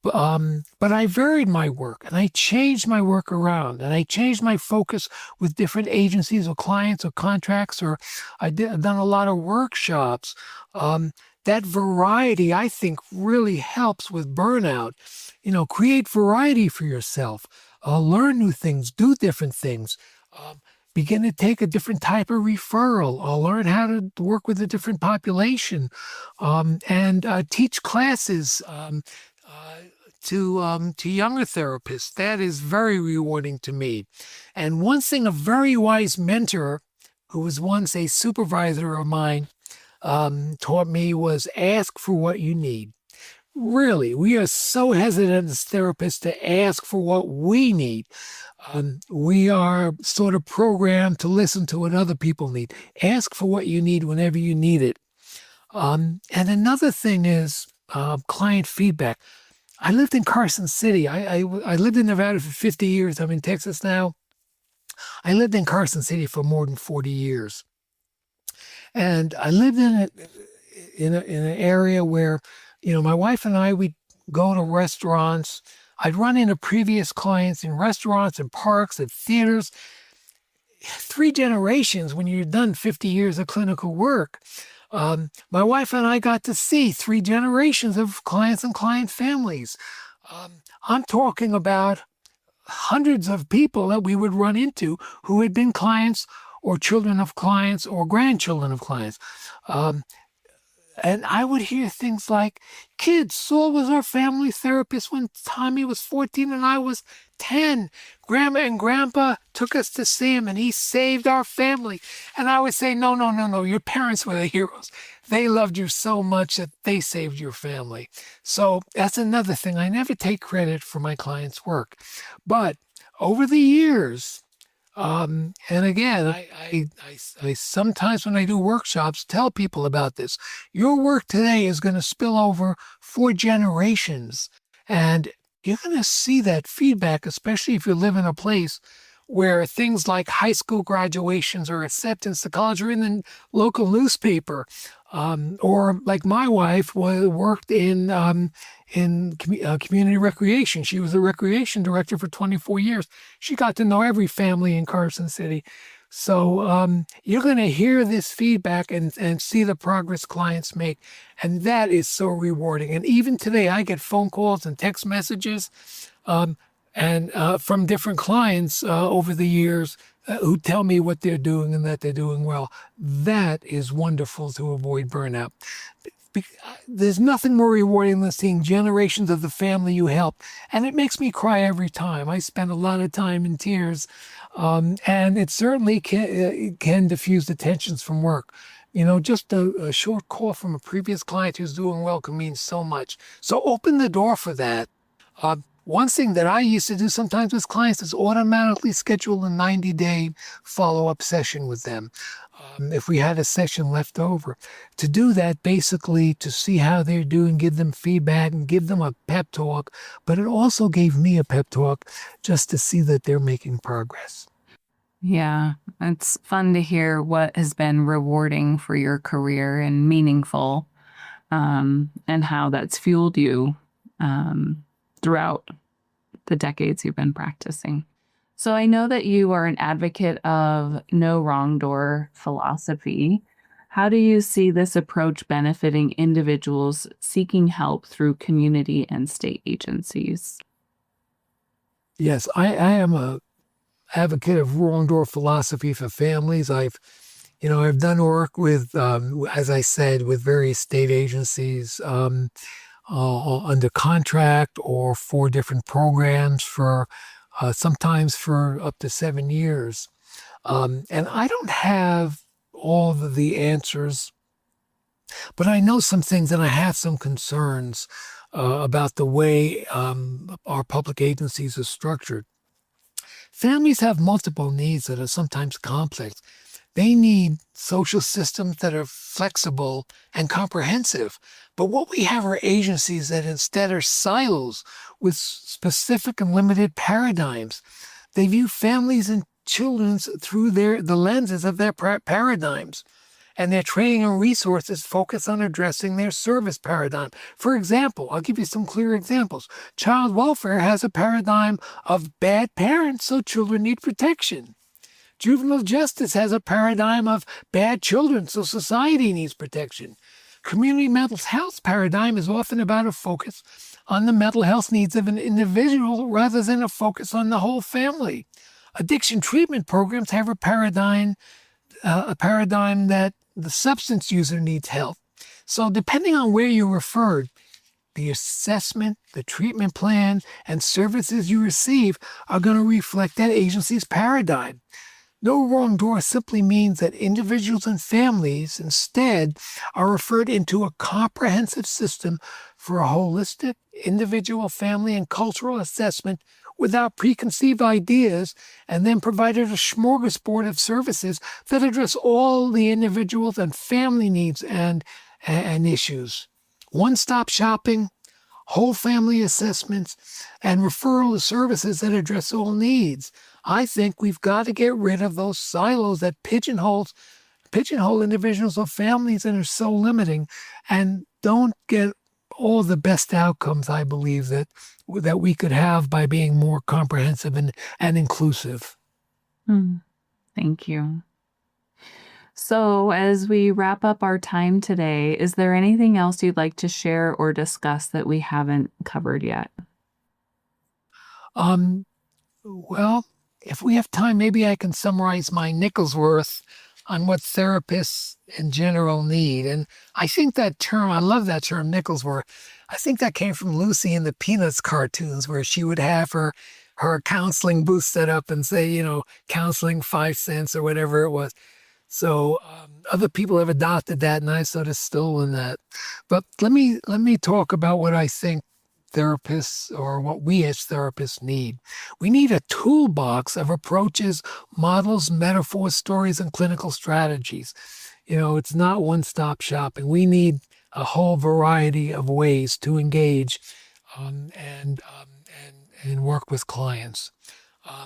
But I varied my work, and I changed my work around, and I changed my focus with different agencies or clients or contracts, or I've done a lot of workshops. That variety, I think, really helps with burnout. Create variety for yourself. Learn new things, do different things. Begin to take a different type of referral. Learn how to work with a different population. And teach classes to younger therapists. That is very rewarding to me. And one thing a very wise mentor, who was once a supervisor of mine, taught me was ask for what you need. Really, we are so hesitant as therapists to ask for what we need. We are sort of programmed to listen to what other people need. Ask for what you need whenever you need it. And another thing is client feedback. I lived in Carson City. I lived in Nevada for 50 years. I'm in Texas now. I lived in Carson City for more than 40 years. And I lived in an area where, my wife and I, we'd go to restaurants. I'd run into previous clients in restaurants and parks and theaters. 3 generations when you're done 50 years of clinical work. My wife and I got to see 3 generations of clients and client families. I'm talking about hundreds of people that we would run into who had been clients or children of clients or grandchildren of clients. And I would hear things like, kids, Saul was our family therapist when Tommy was 14 and I was 10. Grandma and Grandpa took us to see him and he saved our family. And I would say, no. Your parents were the heroes. They loved you so much that they saved your family. So that's another thing. I never take credit for my clients' work. But over the years, and again, I sometimes when I do workshops, tell people about this. Your work today is going to spill over 4 generations. And you're going to see that feedback, especially if you live in a place where things like high school graduations or acceptance to college are in the local newspaper. Or like my wife worked in community recreation. She was a recreation director for 24 years. She got to know every family in Carson City. So you're going to hear this feedback and see the progress clients make. And that is so rewarding. And even today, I get phone calls and text messages and from different clients over the years who tell me what they're doing and that they're doing well. That is wonderful to avoid burnout. There's nothing more rewarding than seeing generations of the family you help. And it makes me cry every time. I spend a lot of time in tears. And it certainly can diffuse the tensions from work. Just a short call from a previous client who's doing well can mean so much. So open the door for that. One thing that I used to do sometimes with clients is automatically schedule a 90-day follow-up session with them. If we had a session left over, to do that, basically to see how they're doing, give them feedback and give them a pep talk. But it also gave me a pep talk just to see that they're making progress. Yeah, it's fun to hear what has been rewarding for your career and meaningful, and how that's fueled you throughout the decades you've been practicing. So I know that you are an advocate of no wrong door philosophy. How do you see this approach benefiting individuals seeking help through community and state agencies? Yes, I am a advocate of wrong door philosophy for families. I've done work with, as I said, with various state agencies under contract or for different programs for sometimes for up to 7 years. And I don't have all of the answers, but I know some things and I have some concerns about the way our public agencies are structured. Families have multiple needs that are sometimes complex. They need social systems that are flexible and comprehensive. But what we have are agencies that instead are silos with specific and limited paradigms. They view families and children through the lenses of their paradigms. And their training and resources focus on addressing their service paradigm. For example, I'll give you some clear examples. Child welfare has a paradigm of bad parents, so children need protection. Juvenile justice has a paradigm of bad children, so society needs protection. Community mental health paradigm is often about a focus on the mental health needs of an individual rather than a focus on the whole family. Addiction treatment programs have a paradigm that the substance user needs help. So depending on where you're referred, the assessment, the treatment plan, and services you receive are going to reflect that agency's paradigm. No wrong door simply means that individuals and families instead are referred into a comprehensive system for a holistic individual, family, and cultural assessment without preconceived ideas, and then provided a smorgasbord of services that address all the individuals and family needs and issues. One-stop shopping, whole family assessments, and referral services that address all needs. I think we've got to get rid of those silos that pigeonhole individuals or families and are so limiting and don't get all the best outcomes, I believe, that we could have by being more comprehensive and inclusive. Thank you. So as we wrap up our time today, is there anything else you'd like to share or discuss that we haven't covered yet? Well, if we have time, maybe I can summarize my Nicholsworth on what therapists in general need. And I think that term, I love that term, Nicholsworth. I think that came from Lucy in the Peanuts cartoons, where she would have her counseling booth set up and say, counseling 5 cents or whatever it was. So other people have adopted that, and I've sort of stolen that. But let me talk about what I think therapists, or what we as therapists need. We need a toolbox of approaches, models, metaphors, stories, and clinical strategies. It's not one-stop shopping. We need a whole variety of ways to engage and work with clients.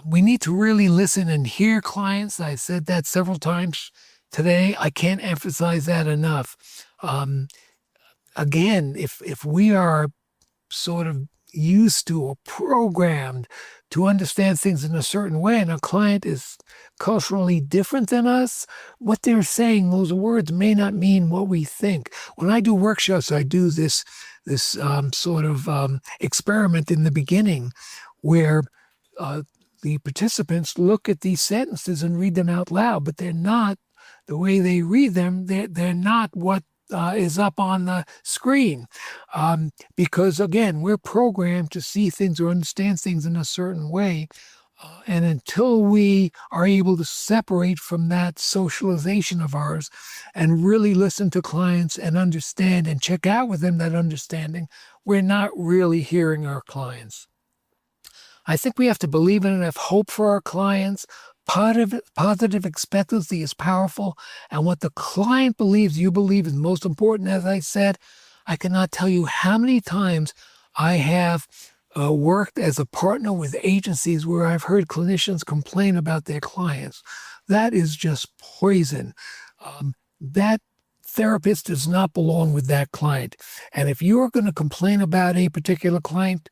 We need to really listen and hear clients. I said that several times today. I can't emphasize that enough. Again, if we are sort of used to or programmed to understand things in a certain way, and a client is culturally different than us, what they're saying, those words may not mean what we think. When I do workshops, I do this sort of experiment in the beginning where the participants look at these sentences and read them out loud, but they're not the way they read them. They're not what is up on the screen, because again, we're programmed to see things or understand things in a certain way, and until we are able to separate from that socialization of ours and really listen to clients and understand and check out with them that understanding, we're not really hearing our clients. I think we have to believe in and have hope for our clients. Positive expectancy is powerful. And what the client believes you believe is most important. As I said, I cannot tell you how many times I have worked as a partner with agencies where I've heard clinicians complain about their clients. That is just poison. That therapist does not belong with that client. And if you are going to complain about a particular client,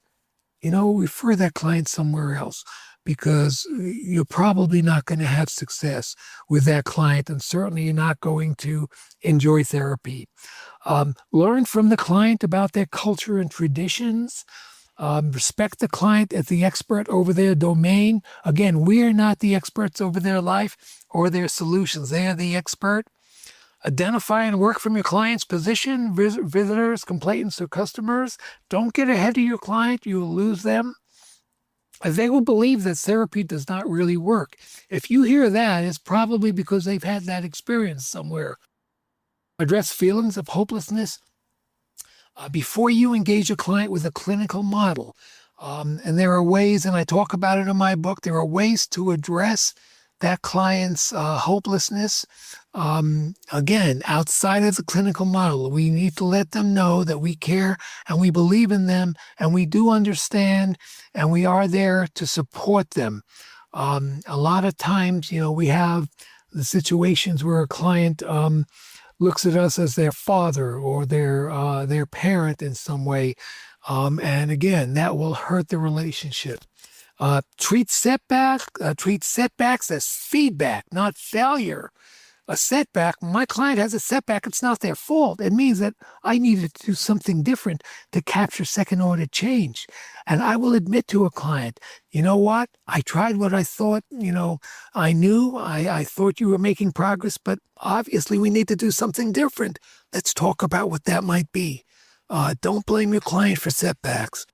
refer that client somewhere else, because you're probably not going to have success with that client, and certainly you're not going to enjoy therapy. Learn from the client about their culture and traditions. Respect the client as the expert over their domain. Again, we are not the experts over their life or their solutions. They are the expert. Identify and work from your client's position, visitors, complainants, or customers. Don't get ahead of your client. You will lose them. They will believe that therapy does not really work. If you hear that, it's probably because they've had that experience somewhere. Address feelings of hopelessness before you engage a client with a clinical model. And there are ways, and I talk about it in my book, there are ways to address that client's hopelessness. Again, outside of the clinical model, we need to let them know that we care and we believe in them and we do understand and we are there to support them. A lot of times, we have the situations where a client looks at us as their father or their parent in some way. And again, that will hurt the relationship. Treat setbacks as feedback, not failure. A setback, my client has a setback, it's not their fault. It means that I needed to do something different to capture second order change. And I will admit to a client, you know what? I tried what I thought, I knew. I thought you were making progress, but obviously we need to do something different. Let's talk about what that might be. Don't blame your client for setbacks.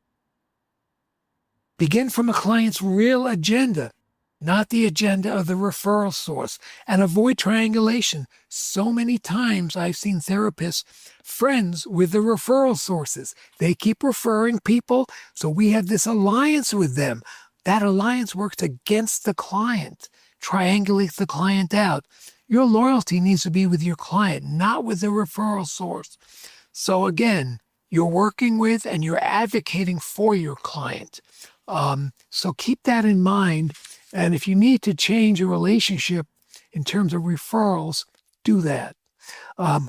Begin from a client's real agenda, not the agenda of the referral source, and avoid triangulation. So many times I've seen therapists friends with the referral sources. They keep referring people, so we have this alliance with them. That alliance works against the client, triangulates the client out. Your loyalty needs to be with your client, not with the referral source. So again, you're working with and you're advocating for your client. So keep that in mind. And if you need to change a relationship in terms of referrals, do that.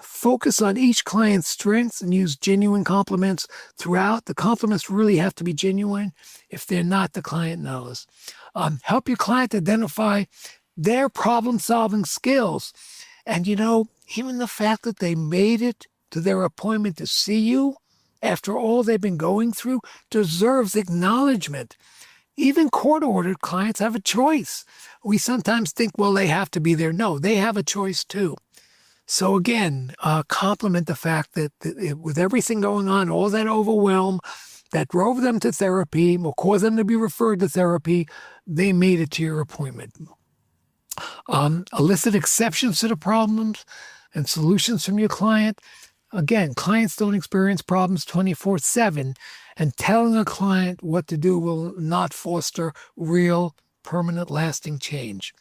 Focus on each client's strengths and use genuine compliments throughout. The compliments really have to be genuine. If they're not, the client knows. Help your client identify their problem-solving skills. And, even the fact that they made it to their appointment to see you after all they've been going through deserves acknowledgement. Even court-ordered clients have a choice. We sometimes think, well, they have to be there. No, they have a choice too. So again, compliment the fact that with everything going on, all that overwhelm that drove them to therapy or caused them to be referred to therapy, they made it to your appointment. Elicit exceptions to the problems and solutions from your client. Again, clients don't experience problems 24/7, and telling a client what to do will not foster real, permanent, lasting change.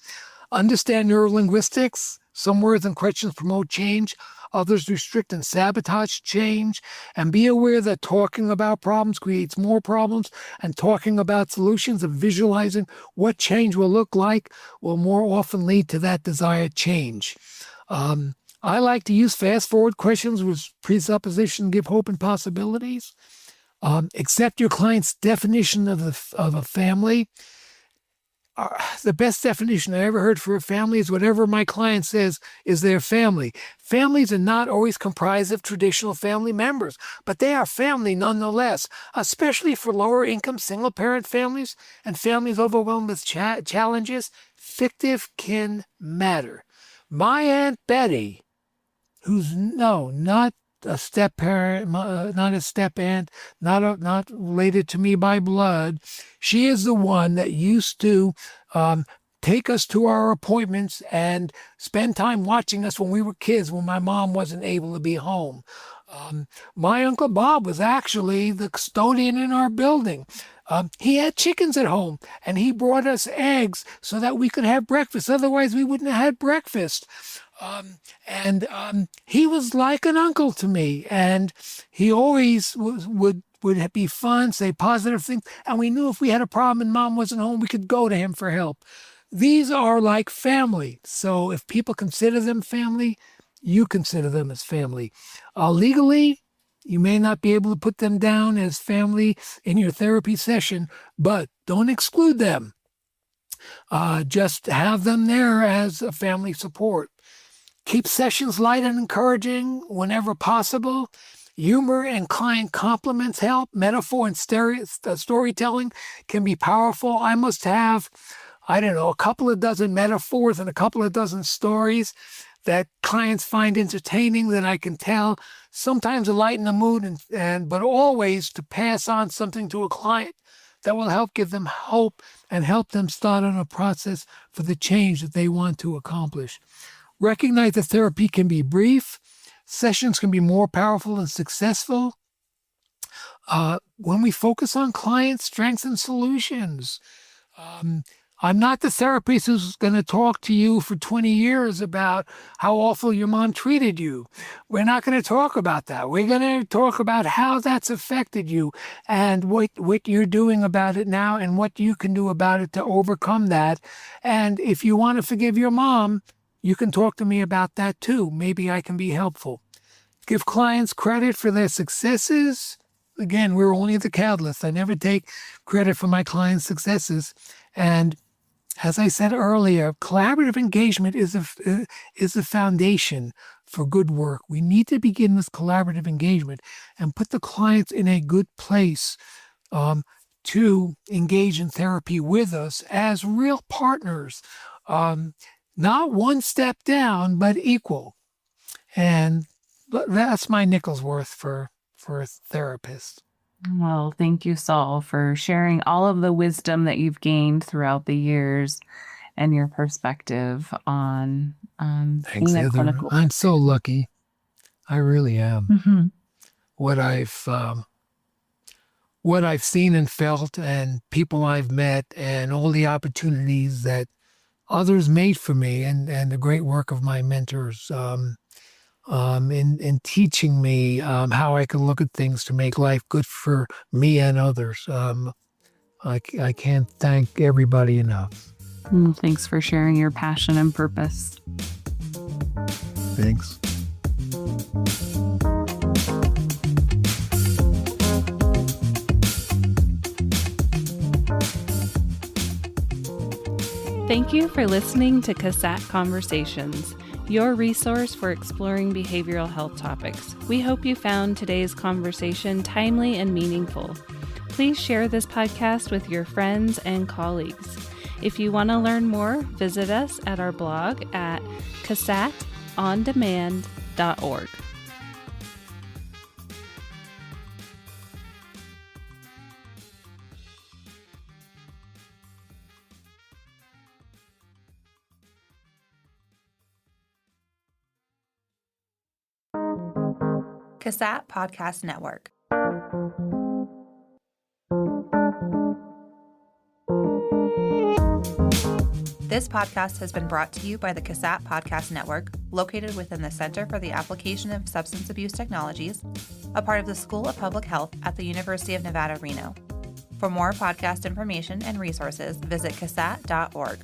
Understand neurolinguistics. Some words and questions promote change. Others restrict and sabotage change. And be aware that talking about problems creates more problems, and talking about solutions and visualizing what change will look like will more often lead to that desired change. I like to use fast-forward questions with presupposition, give hope and possibilities. Accept your client's definition of a family. The best definition I ever heard for a family is whatever my client says is their family. Families are not always comprised of traditional family members, but they are family nonetheless, especially for lower-income single-parent families and families overwhelmed with challenges. Fictive can matter. My Aunt Betty, who's not a step parent, not a step aunt, not related to me by blood. She is the one that used to take us to our appointments and spend time watching us when we were kids, when my mom wasn't able to be home. My Uncle Bob was actually the custodian in our building. He had chickens at home, and he brought us eggs so that we could have breakfast. Otherwise, we wouldn't have had breakfast. He was like an uncle to me, and he always would be fun, say positive things, and we knew if we had a problem and Mom wasn't home, we could go to him for help. These are like family. So if people consider them family, you consider them as family. Legally, you may not be able to put them down as family in your therapy session, but don't exclude them. Just have them there as a family support. Keep sessions light and encouraging whenever possible. Humor and client compliments help. Metaphor and storytelling can be powerful. I must have, a couple of dozen metaphors and a couple of dozen stories that clients find entertaining that I can tell, sometimes to lighten the mood, but always to pass on something to a client that will help give them hope and help them start on a process for the change that they want to accomplish. Recognize that therapy can be brief. Sessions can be more powerful and successful when we focus on client strengths and solutions. I'm not the therapist who's going to talk to you for 20 years about how awful your mom treated you. We're not going to talk about that. We're going to talk about how that's affected you and what you're doing about it now and what you can do about it to overcome that. And if you want to forgive your mom, you can talk to me about that too. Maybe I can be helpful. Give clients credit for their successes. Again, we're only the catalyst. I never take credit for my clients' successes. And as I said earlier, collaborative engagement is a foundation for good work. We need to begin with collaborative engagement and put the clients in a good place to engage in therapy with us as real partners. Not one step down, but equal. And that's my nickel's worth for a therapist. Well, thank you, Saul, for sharing all of the wisdom that you've gained throughout the years and your perspective on Thanks, being a Heather. clinical. I'm so lucky. I really am. Mm-hmm. What I've seen and felt, and people I've met, and all the opportunities that others made for me, and the great work of my mentors in teaching me how I can look at things to make life good for me and others. I can't thank everybody enough. Thanks for sharing your passion and purpose. Thanks. Thank you for listening to CASAT Conversations, your resource for exploring behavioral health topics. We hope you found today's conversation timely and meaningful. Please share this podcast with your friends and colleagues. If you want to learn more, visit us at our blog at CASATOnDemand.org. CASAT Podcast Network. This podcast has been brought to you by the CASAT Podcast Network, located within the Center for the Application of Substance Abuse Technologies, a part of the School of Public Health at the University of Nevada, Reno. For more podcast information and resources, visit CASAT.org.